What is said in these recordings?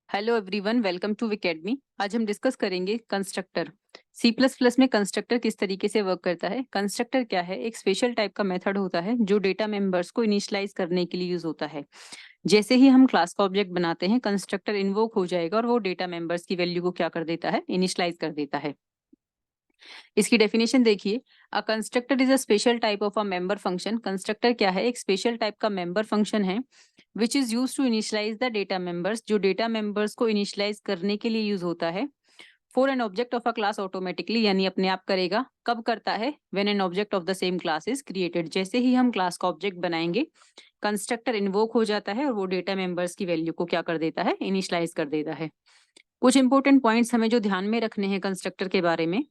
Hello everyone, welcome to विकेडमी। आज हम डिस्कस करेंगे कंस्ट्रक्टर। सी प्लस प्लस में कंस्ट्रक्टर किस तरीके से वर्क करता है। कंस्ट्रक्टर क्या है? एक स्पेशल टाइप का मेथड होता है जो डेटा मेंबर्स को इनिशियलाइज करने के लिए यूज होता है। जैसे ही हम क्लास का ऑब्जेक्ट बनाते हैं, कंस्ट्रक्टर इन्वोक हो जाएगा और वो डेटा मेंबर्स की वैल्यू को क्या कर देता है? इनिशियलाइज कर देता है। इसकी डेफिनेशन देखिए, a constructor is a special type of a member function. Constructor क्या है? एक स्पेशल टाइप का मेंबर फंक्शन है which is use to initialise the data members, जो डेटा मेंबर्स को इनिशियलाइज करने के लिए यूज होता है। For an object of a class automatically, यानी अपने आप करेगा। कब करता है? When an object of the same class is created. जैसे ही हम क्लास का ऑब्जेक्ट बनाएंगे, कंस्ट्रक्टर इन्वोक हो जाता है और वो डेटा मेंबर्स की वैल्यू को क्या कर देता है? इनिशियलाइज कर देता है। कुछ इंपॉर्टेंट पॉइंट्स हमें जो ध्यान में रखने हैं कंस्ट्रक्टर के बारे में।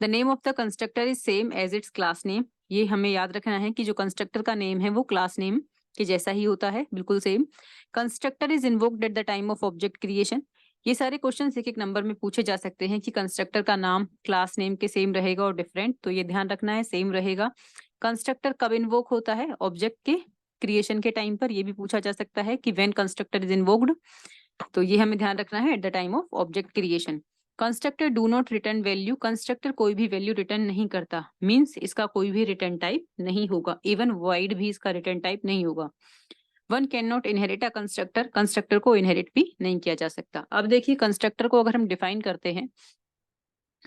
The name of the constructor is same as its class name. ये हमें याद रखना है कि जो कंस्ट्रक्टर का नेम है वो क्लास नेम के जैसा ही होता है, बिल्कुल same. Constructor is invoked at the time of object creation. ये सारे क्वेश्चन एक एक नंबर में पूछे जा सकते हैं कि कंस्ट्रक्टर का नाम क्लास नेम के सेम रहेगा और डिफरेंट, तो ये ध्यान रखना है, सेम रहेगा। कंस्ट्रक्टर कब इन्वोक होता है? ऑब्जेक्ट के क्रिएशन के टाइम पर। ये भी पूछा जा सकता है कि व्हेन कंस्ट्रक्टर इज इन्वोक्ड, तो ये हमें ध्यान रखना है, at the time of object creation. Constructor do not return value. Constructor कोई भी वैल्यू रिटर्न नहीं करता, मींस इसका कोई भी रिटर्न टाइप नहीं होगा, इवन वॉइड भी इसका रिटर्न टाइप नहीं होगा। One can not inherit a constructor. Constructor को इनहेरिट भी नहीं किया जा सकता। अब देखिए, कंस्ट्रक्टर को अगर हम डिफाइन करते हैं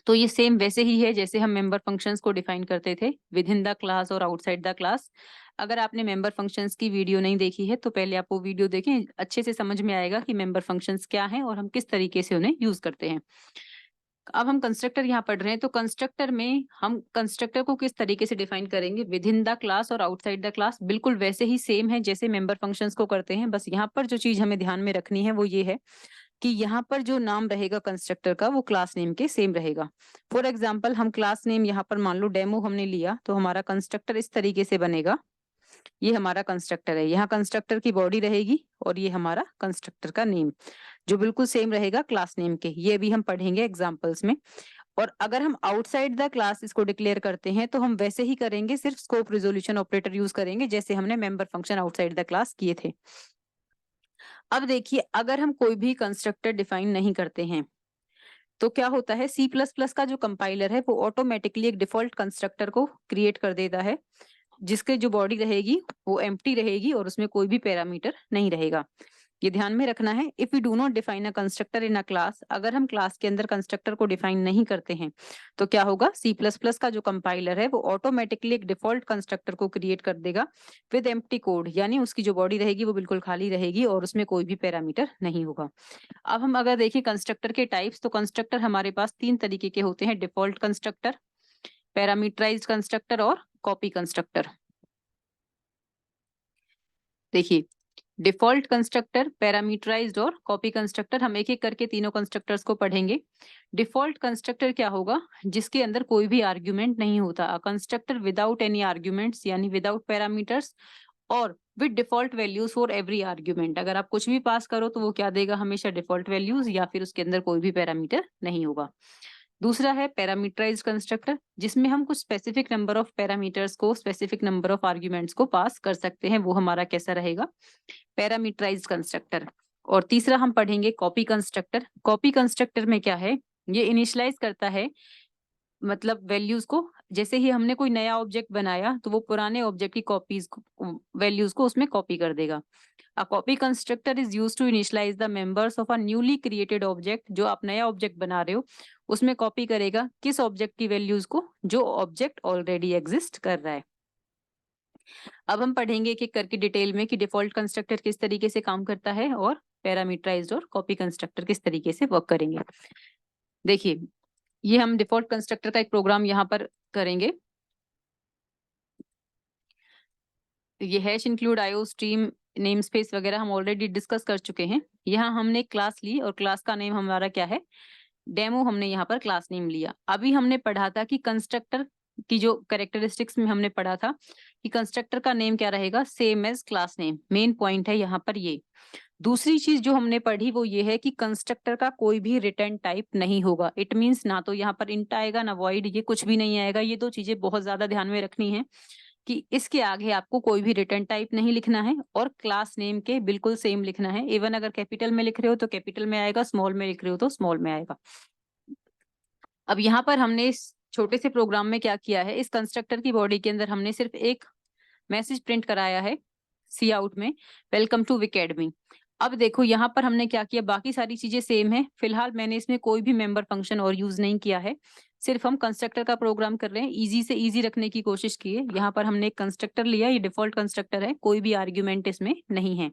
तो ये सेम वैसे ही है जैसे हम मेंबर फंक्शंस को डिफाइन करते थे, विद इन द क्लास और आउटसाइड द क्लास। अगर आपने मेंबर फंक्शंस की वीडियो नहीं देखी है तो पहले आप वो वीडियो देखें, अच्छे से समझ में आएगा कि मेंबर फंक्शंस क्या हैं और हम किस तरीके से उन्हें यूज करते हैं। अब हम कंस्ट्रक्टर यहाँ पढ़ रहे हैं, तो कंस्ट्रक्टर में हम कंस्ट्रक्टर को किस तरीके से डिफाइन करेंगे? विद इन द क्लास और आउटसाइड द क्लास। बिल्कुल वैसे ही सेम है जैसे मेंबर फंक्शंस को करते हैं, बस यहाँ पर जो चीज हमें ध्यान में रखनी है वो ये है कि यहाँ पर जो नाम रहेगा कंस्ट्रक्टर का वो क्लास नेम के सेम रहेगा। फॉर एग्जाम्पल, हम क्लास नेम यहाँ पर मान लो डेमो हमने लिया, तो हमारा कंस्ट्रक्टर इस तरीके से बनेगा। ये हमारा कंस्ट्रक्टर है, यहाँ कंस्ट्रक्टर की बॉडी रहेगी और ये हमारा कंस्ट्रक्टर का नेम जो बिल्कुल सेम रहेगा क्लास नेम के। ये भी हम पढ़ेंगे एग्जाम्पल्स में। और अगर हम आउटसाइड द क्लास इसको डिक्लेयर करते हैं तो हम वैसे ही करेंगे, सिर्फ स्कोप रिजोल्यूशन ऑपरेटर यूज करेंगे जैसे हमने member function outside the class किए थे। अब देखिए, अगर हम कोई भी कंस्ट्रक्टर डिफाइन नहीं करते हैं तो क्या होता है? सी प्लस प्लस का जो कंपाइलर है वो ऑटोमेटिकली एक डिफॉल्ट कंस्ट्रक्टर को क्रिएट कर देता है जिसके जो बॉडी रहेगी वो एम्प्टी रहेगी और उसमें कोई भी पैरामीटर नहीं रहेगा। ये ध्यान में रखना है। If you do not define a constructor in a class, अगर हम क्लास के अंदर कंस्ट्रक्टर को डिफाइन नहीं करते हैं तो क्या होगा? सी प्लस प्लस का जो कंपाइलर है वो ऑटोमेटिकली एक डिफॉल्ट कंस्ट्रक्टर को क्रिएट कर देगा विद एम्प्टी कोड, यानी उसकी जो बॉडी रहेगी वो बिल्कुल खाली रहेगी और उसमें कोई भी पैरामीटर नहीं होगा। अब हम अगर देखें कंस्ट्रक्टर के टाइप्स, तो कंस्ट्रक्टर हमारे पास तीन तरीके के होते हैं: डिफॉल्ट कंस्ट्रक्टर, पैरामीटराइज्ड कंस्ट्रक्टर और कॉपी कंस्ट्रक्टर। देखिए, डिफॉल्ट कंस्ट्रक्टर, पैरामीटराइज्ड और कॉपी कंस्ट्रक्टर, हम एक एक करके तीनों कंस्ट्रक्टर्स को पढ़ेंगे। डिफॉल्ट कंस्ट्रक्टर क्या होगा? जिसके अंदर कोई भी आर्ग्यूमेंट नहीं होता। अ कंस्ट्रक्टर विदाउट एनी आर्ग्यूमेंट्स, यानी विदाउट पैरामीटर्स और with default values for every argument. अगर आप कुछ भी पास करो तो वो क्या देगा? हमेशा डिफॉल्ट वैल्यूज, या फिर उसके अंदर कोई भी पैरामीटर नहीं होगा। दूसरा है पैरामीटराइज्ड कंस्ट्रक्टर, जिसमें हम कुछ स्पेसिफिक नंबर ऑफ पैरामीटर्स को, स्पेसिफिक नंबर ऑफ आर्ग्यूमेंट्स को पास कर सकते हैं। वो हमारा कैसा रहेगा? Parameterised constructor. और तीसरा हम पढ़ेंगे कॉपी कंस्ट्रक्टर। कॉपी कंस्ट्रक्टर में क्या है? ये इनिशियलाइज करता है, मतलब वैल्यूज को। जैसे ही हमने कोई नया ऑब्जेक्ट बनाया तो वो पुराने ऑब्जेक्ट की कॉपीज वैल्यूज को उसमें कॉपी कर देगा। A copy constructor is used to initialise the members of a newly created object. जो आप नया ऑब्जेक्ट बना रहे हो उसमें कॉपी करेगा किस ऑब्जेक्ट की वैल्यूज को? जो ऑब्जेक्ट ऑलरेडी एग्जिस्ट कर रहा है। अब हम पढ़ेंगे एक एक करके डिटेल में कि डिफॉल्ट कंस्ट्रक्टर किस तरीके से काम करता है और पैरामीटराइज्ड और कॉपी कंस्ट्रक्टर किस तरीके से वर्क करेंगे। देखिए, ये हम डिफॉल्ट कंस्ट्रक्टर का एक प्रोग्राम यहाँ पर करेंगे। ये hash include IO stream name space वगैरह हम ऑलरेडी डिस्कस कर चुके हैं। यहाँ हमने क्लास ली और क्लास का नेम हमारा क्या है? डेमो। हमने यहाँ पर क्लास नेम लिया। अभी हमने पढ़ा था कि कंस्ट्रक्टर की जो कैरेक्टरिस्टिक्स में हमने पढ़ा था कि कंस्ट्रक्टर का नेम क्या रहेगा? Same as class name. Main point है यहाँ पर ये। दूसरी चीज जो हमने पढ़ी वो ये है कि कंस्ट्रक्टर का कोई भी रिटर्न टाइप नहीं होगा। इट मींस ना तो यहाँ पर इंट आएगा ना वॉइड, ये कुछ भी नहीं आएगा। ये दो चीजें बहुत ज्यादा ध्यान में रखनी है। कि इसके आगे आपको कोई भी रिटर्न टाइप नहीं लिखना है और क्लास नेम के बिल्कुल सेम लिखना है। इवन अगर कैपिटल में लिख रहे हो तो कैपिटल में आएगा, स्मॉल में लिख रहे हो तो स्मॉल में आएगा। अब यहाँ पर हमने इस छोटे से प्रोग्राम में क्या किया है, इस कंस्ट्रक्टर की बॉडी के अंदर हमने सिर्फ एक मैसेज प्रिंट कराया है सी आउट में, वेलकम टू विकेडमी। अब देखो यहाँ पर हमने क्या किया, बाकी सारी चीजें सेम है। फिलहाल मैंने इसमें कोई भी मेंबर फंक्शन और यूज नहीं किया है, सिर्फ हम कंस्ट्रक्टर का प्रोग्राम कर रहे हैं, इजी से इजी रखने की कोशिश की है। यहाँ पर हमने एक कंस्ट्रक्टर लिया, ये डिफॉल्ट कंस्ट्रक्टर है, कोई भी आर्ग्यूमेंट इसमें नहीं है,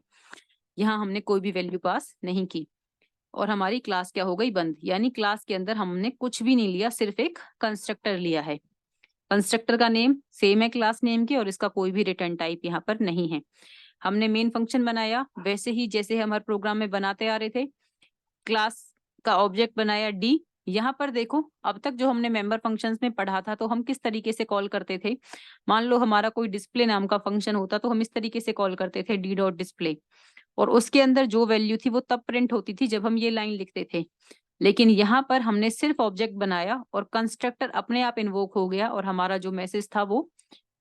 यहाँ हमने कोई भी वैल्यू पास नहीं की और हमारी क्लास क्या हो गई, बंद। यानी क्लास के अंदर हमने कुछ भी नहीं लिया, सिर्फ एक कंस्ट्रक्टर लिया है। कंस्ट्रक्टर का नेम सेम है क्लास नेम के और इसका कोई भी रिटर्न टाइप यहाँ पर नहीं है। हमने मेन फंक्शन बनाया वैसे ही जैसे हम हर प्रोग्राम में बनाते आ रहे थे। क्लास का ऑब्जेक्ट बनाया डी। यहाँ पर देखो अब तक जो हमने मेंबर फंक्शंस में पढ़ा था तो हम किस तरीके से कॉल करते थे। मान लो हमारा कोई डिस्प्ले नाम का फंक्शन होता तो हम इस तरीके से कॉल करते थे डी डॉट डिस्प्ले, और उसके अंदर जो वैल्यू थी वो तब प्रिंट होती थी जब हम ये लाइन लिखते थे। लेकिन यहाँ पर हमने सिर्फ ऑब्जेक्ट बनाया और कंस्ट्रक्टर अपने आप इन्वोक हो गया और हमारा जो मैसेज था वो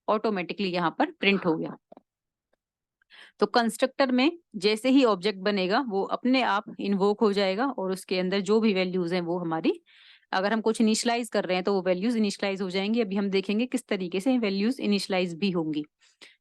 ऑटोमेटिकली यहाँ पर प्रिंट हो गया। तो कंस्ट्रक्टर में जैसे ही ऑब्जेक्ट बनेगा वो अपने आप इन्वोक हो जाएगा और उसके अंदर जो भी वैल्यूज हैं वो हमारी, अगर हम कुछ इनिशियलाइज कर रहे हैं तो वो वैल्यूज इनिशियलाइज हो जाएंगी। अभी हम देखेंगे किस तरीके से वैल्यूज इनिशियलाइज भी होंगी।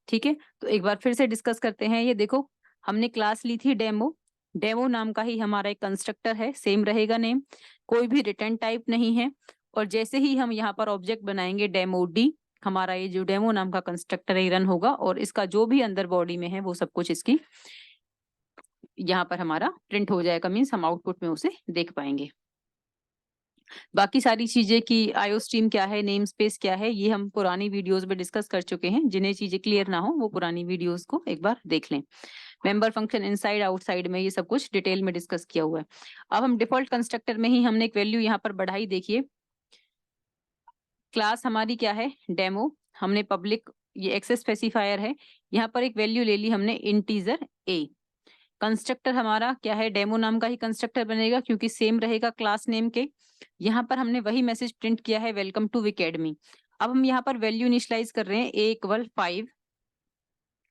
ठीक है, तो एक बार फिर से डिस्कस करते हैं। ये देखो हमने क्लास ली थी डेमो, डेमो नाम का ही हमारा एक कंस्ट्रक्टर है, सेम रहेगा नेम, कोई भी रिटर्न टाइप नहीं है। और जैसे ही हम यहाँ पर ऑब्जेक्ट बनाएंगे डेमो डी, हमारा ये जो डेमो नाम का कंस्ट्रक्टर है रन होगा और इसका जो भी अंदर बॉडी में है वो सब कुछ इसकी यहाँ पर हमारा प्रिंट हो जाएगा, मीन्स हम आउटपुट में उसे देख पाएंगे। बाकी सारी चीजें की आईओ स्ट्रीम क्या है, नेम स्पेस क्या है, ये हम पुरानी वीडियोस में डिस्कस कर चुके हैं। जिन्हें चीजें क्लियर ना हो वो पुरानी वीडियोस को एक बार देख लें। मेंबर फंक्शन इनसाइड आउटसाइड में ये सब कुछ डिटेल में डिस्कस किया हुआ है। अब हम डिफॉल्ट कंस्ट्रक्टर में ही हमने एक वैल्यू यहाँ पर बढ़ाई। देखिए क्लास हमारी क्या है, डेमो, हमने पब्लिक ये एक्सेस स्पेसिफायर है, यहाँ पर एक वैल्यू ले ली हमने इंटीजर ए। कंस्ट्रक्टर हमारा क्या है, डेमो नाम का ही कंस्ट्रक्टर बनेगा क्योंकि सेम रहेगा क्लास नेम के। यहाँ पर हमने वही मैसेज प्रिंट किया है वेलकम टू विकेडमी। अब हम यहाँ पर वैल्यू इनिशियलाइज कर रहे हैं a = 5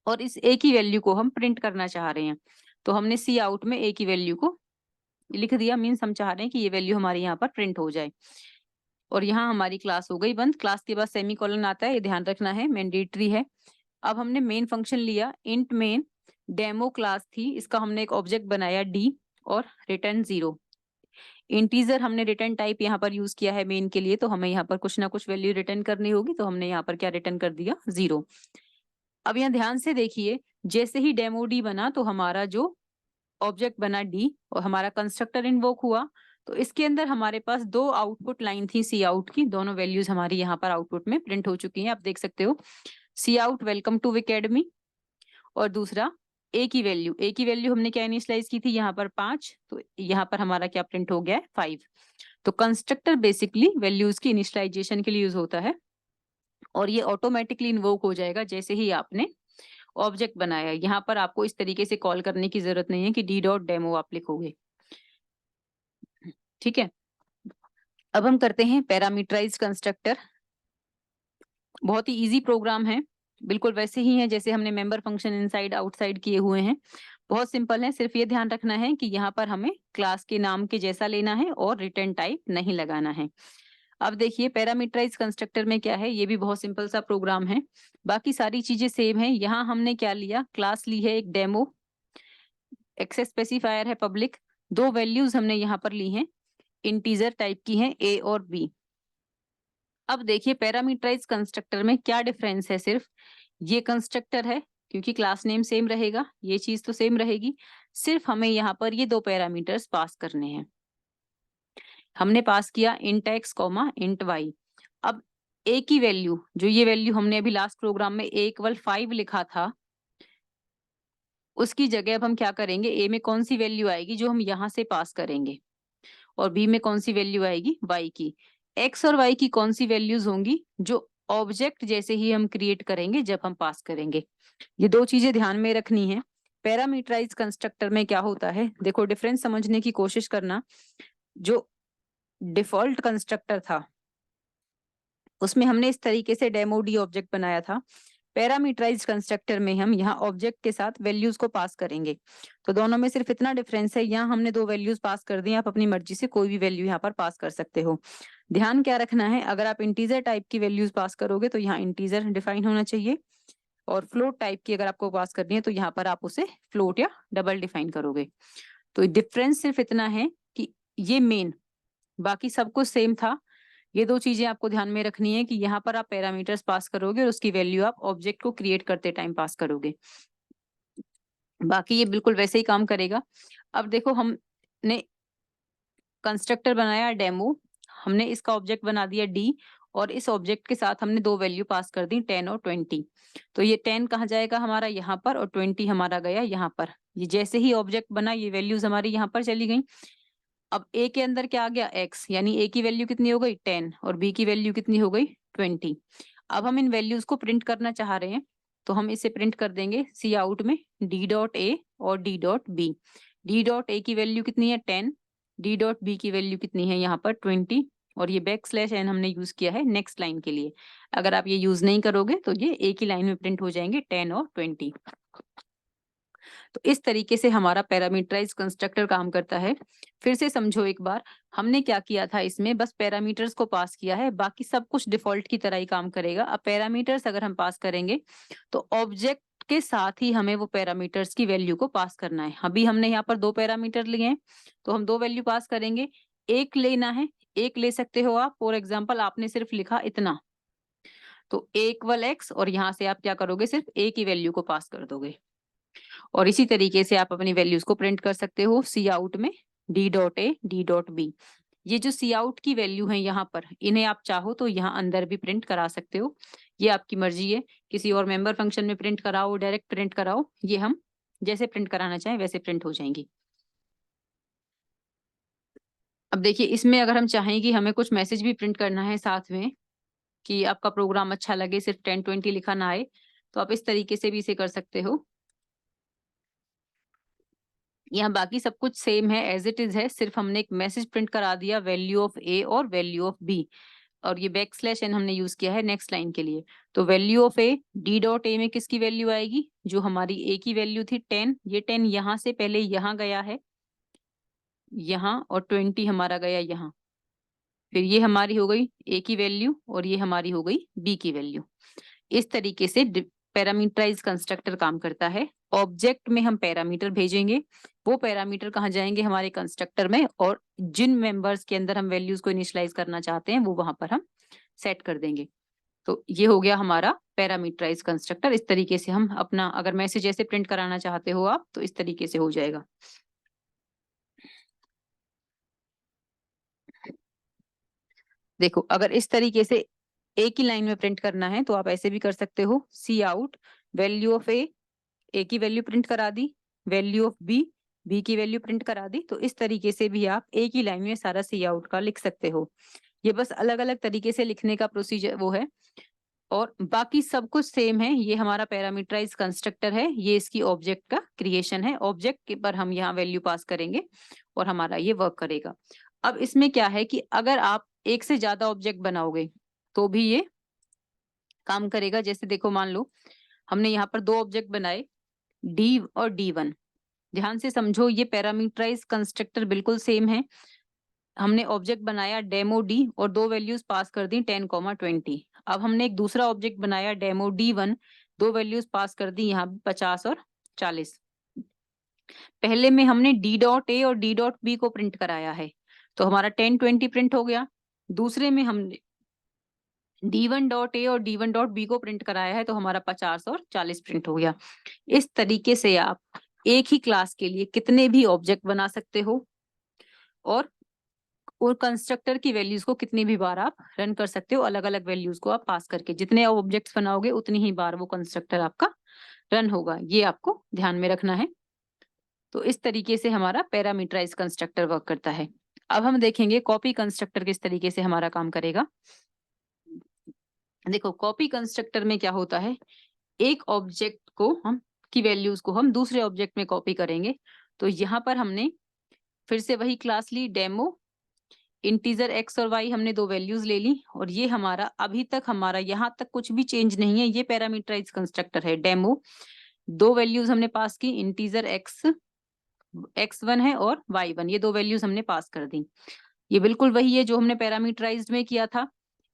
और इस a की वैल्यू को हम प्रिंट करना चाह रहे हैं, तो हमने सी आउट में a की वैल्यू को लिख दिया, मीन्स हम चाह रहे हैं कि ये वैल्यू हमारी यहाँ पर प्रिंट हो जाए। और यहाँ हमारी क्लास हो गई बंद। क्लास के बाद सेमीकोलन आता है, ये ध्यान रखना है, मैंडेटरी है। अब हमने मेन फंक्शन लिया, इंट मेन, डेमो क्लास थी, इसका हमने एक ऑब्जेक्ट बनाया डी और रिटर्न 0। इंटीजर हमने रिटर्न टाइप यहाँ पर यूज किया है मेन के लिए, तो हमें यहाँ पर कुछ ना कुछ वैल्यू रिटर्न करनी होगी, तो हमने यहाँ पर क्या रिटर्न कर दिया, 0। अब यहाँ ध्यान से देखिए, जैसे ही डेमो डी बना तो हमारा जो ऑब्जेक्ट बना डी और हमारा कंस्ट्रक्टर इन्वोक हुआ, तो इसके अंदर हमारे पास दो आउटपुट लाइन थी सी आउट की, दोनों वैल्यूज हमारी यहाँ पर आउटपुट में प्रिंट हो चुकी हैं। आप देख सकते हो सी आउट वेलकम टू विकेडमी और दूसरा ए की वैल्यू हमने क्या इनिशियलाइज की थी यहाँ पर 5, तो यहाँ पर हमारा क्या प्रिंट हो गया है, 5। तो कंस्ट्रक्टर बेसिकली वैल्यूज की इनिशियलाइजेशन के लिए यूज होता है और ये ऑटोमेटिकली इन्वोक हो जाएगा जैसे ही आपने ऑब्जेक्ट बनाया। यहाँ पर आपको इस तरीके से कॉल करने की जरूरत नहीं है कि डी डॉट डेमो आप लिखोगे। ठीक है, अब हम करते हैं पैरामीटराइज्ड कंस्ट्रक्टर। बहुत ही इजी प्रोग्राम है, बिल्कुल वैसे ही है जैसे हमने मेंबर फंक्शन इनसाइड आउटसाइड किए हुए हैं। बहुत सिंपल है, सिर्फ ये ध्यान रखना है कि यहाँ पर हमें क्लास के नाम के जैसा लेना है और रिटर्न टाइप नहीं लगाना है। अब देखिए पैरामीटराइज्ड कंस्ट्रक्टर में क्या है, ये भी बहुत सिंपल सा प्रोग्राम है, बाकी सारी चीजें सेम है। यहाँ हमने क्या लिया, क्लास ली है एक डेमो, एक्सेस स्पेसिफायर है पब्लिक, दो वैल्यूज हमने यहाँ पर ली हैं, इंटीजर टाइप की हैं a और b। अब देखिए पैरामीटराइज कंस्ट्रक्टर में क्या डिफरेंस है, सिर्फ ये कंस्ट्रक्टर है क्योंकि क्लास नेम सेम रहेगा, ये चीज तो सेम रहेगी, सिर्फ हमें यहाँ पर ये दो पैरामीटर्स पास करने हैं। हमने पास किया इंट x, इंट y। अब a की वैल्यू, जो ये वैल्यू हमने अभी लास्ट प्रोग्राम में a = 5 लिखा था, उसकी जगह अब हम क्या करेंगे, a में कौन सी वैल्यू आएगी जो हम यहाँ से पास करेंगे, और b में कौन सी वैल्यू आएगी, y की। x और y की कौन सी वैल्यूज होंगी, जो ऑब्जेक्ट जैसे ही हम क्रिएट करेंगे जब हम पास करेंगे। ये दो चीजें ध्यान में रखनी है। पैरामीटराइज कंस्ट्रक्टर में क्या होता है, देखो डिफरेंस समझने की कोशिश करना। जो डिफॉल्ट कंस्ट्रक्टर था उसमें हमने इस तरीके से डेमो डी ऑब्जेक्ट बनाया था, पैरामीटराइज्ड कंस्ट्रक्टर में हम यहाँ ऑब्जेक्ट के साथ वैल्यूज को पास करेंगे। तो दोनों में सिर्फ इतना डिफरेंस है, यहाँ हमने 2 वैल्यूज पास कर दी, आप अपनी मर्जी से कोई भी वैल्यू यहाँ पर पास कर सकते हो। ध्यान क्या रखना है, अगर आप इंटीजर टाइप की वैल्यूज पास करोगे तो यहाँ इंटीजर डिफाइन होना चाहिए, और फ्लोट टाइप की अगर आपको पास करनी है तो यहाँ पर आप उसे फ्लोट या डबल डिफाइन करोगे। तो डिफरेंस सिर्फ इतना है कि ये मेन, बाकी सब कुछ सेम था। ये 2 चीजें आपको ध्यान में रखनी है कि यहाँ पर आप पैरामीटर्स पास करोगे और उसकी वैल्यू आप ऑब्जेक्ट को क्रिएट करते टाइम पास करोगे, बाकी ये बिल्कुल वैसे ही काम करेगा। अब देखो, हमने कंस्ट्रक्टर बनाया डेमो, हमने इसका ऑब्जेक्ट बना दिया डी, और इस ऑब्जेक्ट के साथ हमने 2 वैल्यू पास कर दी 10 और 20। तो ये 10 कहाँ जाएगा हमारा, यहाँ पर, और 20 हमारा गया यहाँ पर। ये जैसे ही ऑब्जेक्ट बना, ये वैल्यूज हमारी यहाँ पर चली गई। अब ए के अंदर क्या आ गया, एक्स, यानी ए की वैल्यू कितनी हो गई 10 और बी की वैल्यू कितनी हो गई 20। अब हम इन वैल्यूज को प्रिंट करना चाह रहे हैं, तो हम इसे प्रिंट कर देंगे सी आउट में डी डॉट ए और d dot b. D dot a की वैल्यू कितनी है 10, डी डॉट बी की वैल्यू कितनी है यहाँ पर 20, और ये बैक स्लैश एन हमने यूज किया है नेक्स्ट लाइन के लिए। अगर आप ये यूज नहीं करोगे तो ये एक ही लाइन में प्रिंट हो जाएंगे 10 और 20। तो इस तरीके से हमारा पैरामीटराइज कंस्ट्रक्टर काम करता है। फिर से समझो एक बार, हमने क्या किया था, इसमें बस पैरामीटर्स को पास किया है, बाकी सब कुछ डिफॉल्ट की तरह ही काम करेगा। अब पैरामीटर्स अगर हम पास करेंगे तो ऑब्जेक्ट के साथ ही हमें वो पैरामीटर्स की वैल्यू को पास करना है। अभी हमने यहाँ पर 2 पैरामीटर लिए हैं, तो हम 2 वैल्यू पास करेंगे। एक लेना है, एक ले सकते हो आप। फॉर एग्जाम्पल आपने सिर्फ लिखा इतना, तो ए इक्वल एक्स, और यहाँ से आप क्या करोगे, सिर्फ ए की वैल्यू को पास कर दोगे। और इसी तरीके से आप अपनी वैल्यूज को प्रिंट कर सकते हो सी आउट में d dot a d dot b. ये जो सी आउट की वैल्यू है यहाँ पर, इन्हें आप चाहो तो यहाँ अंदर भी प्रिंट करा सकते हो, ये आपकी मर्जी है। किसी और मेंबर फंक्शन में प्रिंट कराओ, डायरेक्ट प्रिंट कराओ, ये हम जैसे प्रिंट कराना चाहें वैसे प्रिंट हो जाएंगी। अब देखिए, इसमें अगर हम चाहें कि हमें कुछ मैसेज भी प्रिंट करना है साथ में, कि आपका प्रोग्राम अच्छा लगे, सिर्फ 10-20 लिखा ना आए, तो आप इस तरीके से भी इसे कर सकते हो। यहाँ बाकी सब कुछ सेम है, एज इट इज है, सिर्फ हमने एक मैसेज प्रिंट करा दिया वैल्यू ऑफ ए और वैल्यू ऑफ बी, और ये बैक स्लैश एन हमने यूज किया है नेक्स्ट लाइन के लिए। तो value of A, d dot ए में किसकी वैल्यू आएगी, जो हमारी ए की वैल्यू थी 10, ये 10 यहाँ से पहले यहाँ गया है यहाँ, और 20 हमारा गया यहाँ। फिर ये हमारी हो गई ए की वैल्यू, और ये हमारी हो गई बी की वैल्यू। इस तरीके से पैरामीटराइज कंस्ट्रक्टर काम करता है। ऑब्जेक्ट में हम पैरामीटर भेजेंगे, वो पैरामीटर कहाँ जाएंगे, हमारे कंस्ट्रक्टर में, और जिन मेंबर्स के अंदर हम वैल्यूज को इनिशियलाइज करना चाहते हैं वो वहां पर हम सेट कर देंगे। तो ये हो गया हमारा पैरामीटराइज कंस्ट्रक्टर। इस तरीके से हम अपना, अगर मैसेज ऐसे प्रिंट कराना चाहते हो आप, तो इस तरीके से हो जाएगा। देखो, अगर इस तरीके से एक ही लाइन में प्रिंट करना है तो आप ऐसे भी कर सकते हो, सी आउट वैल्यू ऑफ ए, ए की वैल्यू प्रिंट करा दी, वैल्यू ऑफ बी, बी की वैल्यू प्रिंट करा दी। तो इस तरीके से भी आप एक ही लाइन में सारा सी आउट का लिख सकते हो। ये बस अलग अलग तरीके से लिखने का प्रोसीजर वो है, और बाकी सब कुछ सेम है। ये हमारा पैरामीटराइज कंस्ट्रक्टर है, ये इसकी ऑब्जेक्ट का क्रिएशन है। ऑब्जेक्ट के पर हम यहाँ वैल्यू पास करेंगे और हमारा ये वर्क करेगा। अब इसमें क्या है कि अगर आप एक से ज्यादा ऑब्जेक्ट बनाओगे तो भी ये काम करेगा। जैसे देखो, मान लो हमने यहाँ पर 2 ऑब्जेक्ट बनाए, डी और डी1। ध्यान से समझो, ये पैरामीटराइज कंस्ट्रक्टर बिल्कुल सेम है। हमने ऑब्जेक्ट बनाया डेमो डी और 2 वैल्यूज पास कर दी 10, 20। अब हमने एक दूसरा ऑब्जेक्ट बनाया डेमो डी1, 2 वैल्यूज पास कर दी यहाँ 50 और 40। पहले में हमने डी डॉट ए और डी डॉट बी को प्रिंट कराया है, तो हमारा 10-20 प्रिंट हो गया। दूसरे में हमने D1 डॉट ए और D1 डॉट बी को प्रिंट कराया है, तो हमारा 50 और 40 प्रिंट हो गया। इस तरीके से आप एक ही क्लास के लिए कितने भी ऑब्जेक्ट बना सकते हो, और कंस्ट्रक्टर की वैल्यूज को कितनी भी बार आप रन कर सकते हो। अलग अलग वैल्यूज को आप पास करके जितने ऑब्जेक्ट्स बनाओगे उतनी ही बार वो कंस्ट्रक्टर आपका रन होगा, ये आपको ध्यान में रखना है। तो इस तरीके से हमारा पैरामीटराइज कंस्ट्रक्टर वर्क करता है। अब हम देखेंगे कॉपी कंस्ट्रक्टर किस तरीके से हमारा काम करेगा। देखो, कॉपी कंस्ट्रक्टर में क्या होता है, एक ऑब्जेक्ट को हम की वैल्यूज को हम दूसरे ऑब्जेक्ट में कॉपी करेंगे। तो यहाँ पर हमने फिर से वही क्लास ली डेमो, इंटीजर x और y हमने दो वैल्यूज ले ली और ये हमारा अभी तक हमारा यहाँ तक कुछ भी चेंज नहीं है, ये पैरामीटराइज कंस्ट्रक्टर है डेमो। दो वैल्यूज हमने पास की, इंटीजर x1 है और y1, ये दो वैल्यूज हमने पास कर दी। ये बिल्कुल वही है जो हमने पैरामीटराइज्ड में किया था।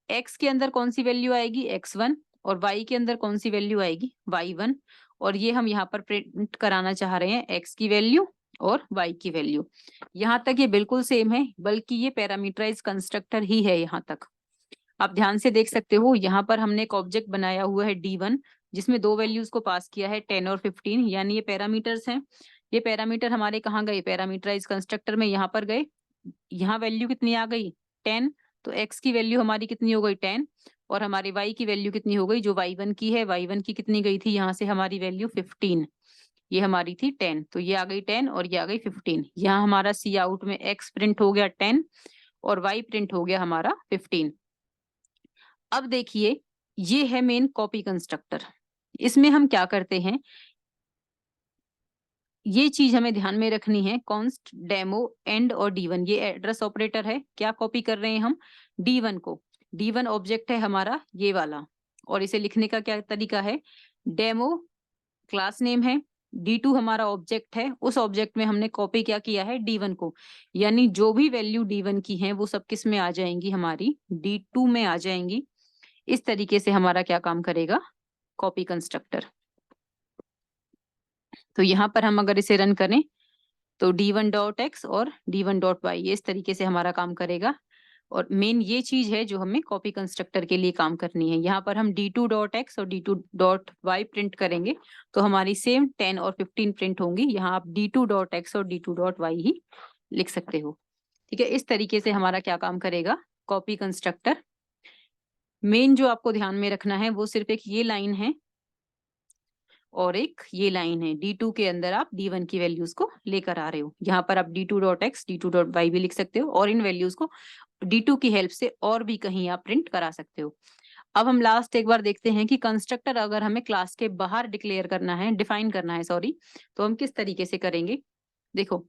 x के अंदर कौन सी वैल्यू आएगी, x1, और y के अंदर कौन सी वैल्यू आएगी, y1। और ये हम यहाँ पर प्रिंट कराना चाह रहे हैं x की वैल्यू और y की वैल्यू। यहाँ तक ये बिल्कुल सेम है, बल्कि ये पैरामीटराइज कंस्ट्रक्टर ही है। यहाँ तक आप ध्यान से देख सकते हो, यहाँ पर हमने एक ऑब्जेक्ट बनाया हुआ है D1, जिसमें दो वैल्यूज को पास किया है 10 और 15, यानी ये पैरामीटर्स हैं। ये पैरामीटर हमारे कहाँ गए, पैरामीटराइज कंस्ट्रक्टर में यहाँ पर गए। यहाँ वैल्यू कितनी आ गई, 10, तो x की वैल्यू हमारी कितनी हो गई 10, और हमारे y की वैल्यू कितनी हो गई, जो y1 की है, y1 की कितनी गई थी यहाँ से हमारी वैल्यू 15, ये हमारी थी 10, तो ये आ गई 10 और ये आ गई 15। यहाँ हमारा सी आउट में x प्रिंट हो गया 10 और y प्रिंट हो गया हमारा 15। अब देखिए, ये है मेन कॉपी कंस्ट्रक्टर। इसमें हम क्या करते हैं, ये चीज हमें ध्यान में रखनी है, कॉन्स्ट डेमो एंड और D1, ये एड्रेस ऑपरेटर है। क्या कॉपी कर रहे हैं हम, D1 को। D1 ऑब्जेक्ट है हमारा ये वाला, और इसे लिखने का क्या तरीका है, डेमो क्लास नेम है, D2 हमारा ऑब्जेक्ट है, उस ऑब्जेक्ट में हमने कॉपी क्या किया है, D1 को। यानी जो भी वैल्यू D1 की है वो सब किस में आ जाएंगी, हमारी D2 में आ जाएंगी। इस तरीके से हमारा क्या काम करेगा, कॉपी कंस्ट्रक्टर। तो यहाँ पर हम अगर इसे रन करें तो D1.x और D1.y ये इस तरीके से हमारा काम करेगा। और मेन ये चीज है जो हमें कॉपी कंस्ट्रक्टर के लिए काम करनी है। यहाँ पर हम D2.x और D2.y प्रिंट करेंगे तो हमारी सेम 10 और 15 प्रिंट होंगी। यहाँ आप D2.x और D2.y ही लिख सकते हो। ठीक है, इस तरीके से हमारा क्या काम करेगा, कॉपी कंस्ट्रक्टर। मेन जो आपको ध्यान में रखना है वो सिर्फ एक ये लाइन है और एक ये लाइन है। D2 के अंदर आप D1 की वैल्यूज को लेकर आ रहे हो। यहाँ पर आप D2.x D2.y भी लिख सकते हो और इन वैल्यूज को D2 की हेल्प से और भी कहीं आप प्रिंट करा सकते हो। अब हम लास्ट एक बार देखते हैं कि कंस्ट्रक्टर अगर हमें क्लास के बाहर डिक्लेयर करना है, डिफाइन करना है सॉरी, तो हम किस तरीके से करेंगे। देखो,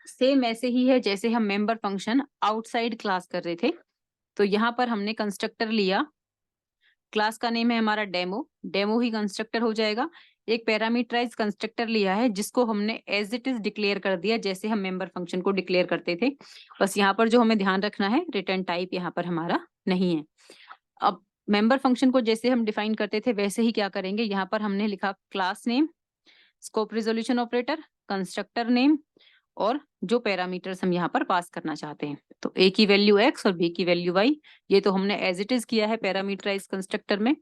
सेम ऐसे ही है जैसे हम मेंबर फंक्शन आउटसाइड क्लास कर रहे थे। तो यहाँ पर हमने कंस्ट्रक्टर लिया, क्लास का नेम है हमारा डेमो, डेमो ही कंस्ट्रक्टर हो जाएगा। एक पैरामीटराइज कंस्ट्रक्टर लिया है जिसको हमने एज इट इज डिक्लेयर कर दिया, जैसे हम मेंबर फंक्शन को डिक्लेयर करते थे। बस यहाँ पर जो हमें ध्यान रखना है, रिटर्न टाइप यहाँ पर हमारा नहीं है। अब मेंबर फंक्शन को जैसे हम डिफाइन करते थे वैसे ही क्या करेंगे, यहाँ पर हमने लिखा class name, scope resolution operator, constructor name और जो पैरामीटर्स हम यहाँ पर पास करना चाहते हैं। तो ए की वैल्यू x और बी की वैल्यू y, ये तो हमने एज इट इज किया है पैरामीटराइज कंस्ट्रक्टर में।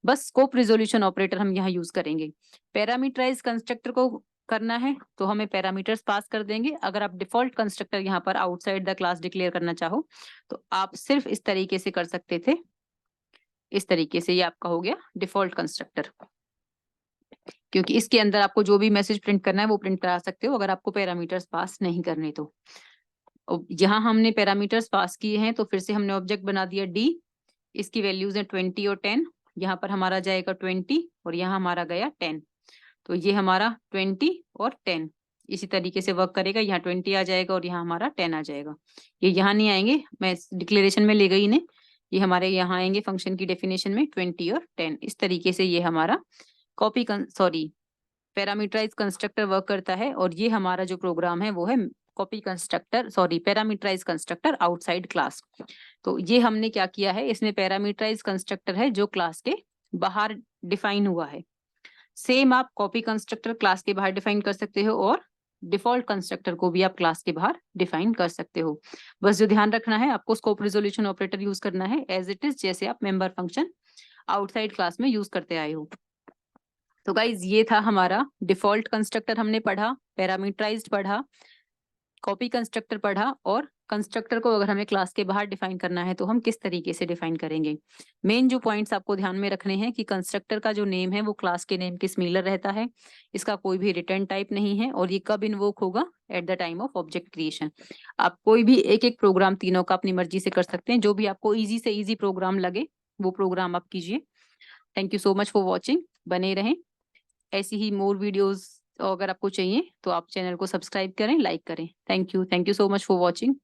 बस स्कोप रिजोल्यूशन ऑपरेटर हम यहाँ यूज करेंगे। पैरामीटराइज कंस्ट्रक्टर को करना है तो हमें पैरामीटर्स पास कर देंगे। अगर आप डिफॉल्ट कंस्ट्रक्टर यहाँ पर आउटसाइड द क्लास डिक्लेयर करना चाहो तो आप सिर्फ इस तरीके से कर सकते थे, इस तरीके से। ये आपका हो गया डिफॉल्ट कंस्ट्रक्टर, क्योंकि इसके अंदर आपको जो भी मैसेज प्रिंट करना है वो प्रिंट करा सकते हो अगर आपको पैरामीटर्स पास नहीं करने तो। यहाँ हमने पैरामीटर्स पास किए हैं तो फिर से हमने ऑब्जेक्ट बना दिया D, इसकी वैल्यूज है 20 और 10। यहाँ पर हमारा जाएगा 20 और यहाँ हमारा गया 10, तो ये हमारा 20 और 10 इसी तरीके से वर्क करेगा। यहाँ 20 आ जाएगा और यहाँ हमारा 10 आ जाएगा। ये यहाँ नहीं आएंगे, मैं डिक्लेरेशन में ले गई इन्हें, ये हमारे यहाँ आएंगे फंक्शन की डेफिनेशन में 20 और 10। इस तरीके से ये हमारा copy sorry parameterise constructor work करता है। और ये हमारा जो प्रोग्राम है वो है copy constructor sorry parameterise constructor outside class. तो ये हमने क्या किया है, इसमें पैरामीटराइज कंस्ट्रक्टर है जो क्लास के बाहर डिफाइन हुआ है। सेम आप कॉपी कंस्ट्रक्टर क्लास के बाहर डिफाइन कर सकते हो और डिफॉल्ट कंस्ट्रक्टर को भी आप क्लास के बाहर डिफाइन कर सकते हो। बस जो ध्यान रखना है, आपको स्कोप रिजोल्यूशन ऑपरेटर यूज करना है एज इट इज, जैसे आप मेंबर फंक्शन आउटसाइड क्लास में यूज करते आए हो। तो गाइज ये था हमारा डिफॉल्ट कंस्ट्रक्टर हमने पढ़ा, पैरामीटराइज्ड पढ़ा, कॉपी कंस्ट्रक्टर पढ़ा, और कंस्ट्रक्टर को अगर हमें क्लास के बाहर डिफाइन करना है तो हम किस तरीके से डिफाइन करेंगे। मेन जो पॉइंट्स आपको ध्यान में रखने हैं कि कंस्ट्रक्टर का जो नेम है वो क्लास के नेम के सिमिलर रहता है, इसका कोई भी रिटर्न टाइप नहीं है, और ये कब इन्वोक होगा, at the time of object creation. आप कोई भी एक एक प्रोग्राम तीनों का अपनी मर्जी से कर सकते हैं, जो भी आपको ईजी से ईजी प्रोग्राम लगे वो प्रोग्राम आप कीजिए। Thank you so much for watching, बने रहें ऐसी ही मोर वीडियोस अगर आपको चाहिए तो आप चैनल को सब्सक्राइब करें, लाइक करें। Thank you so much for watching.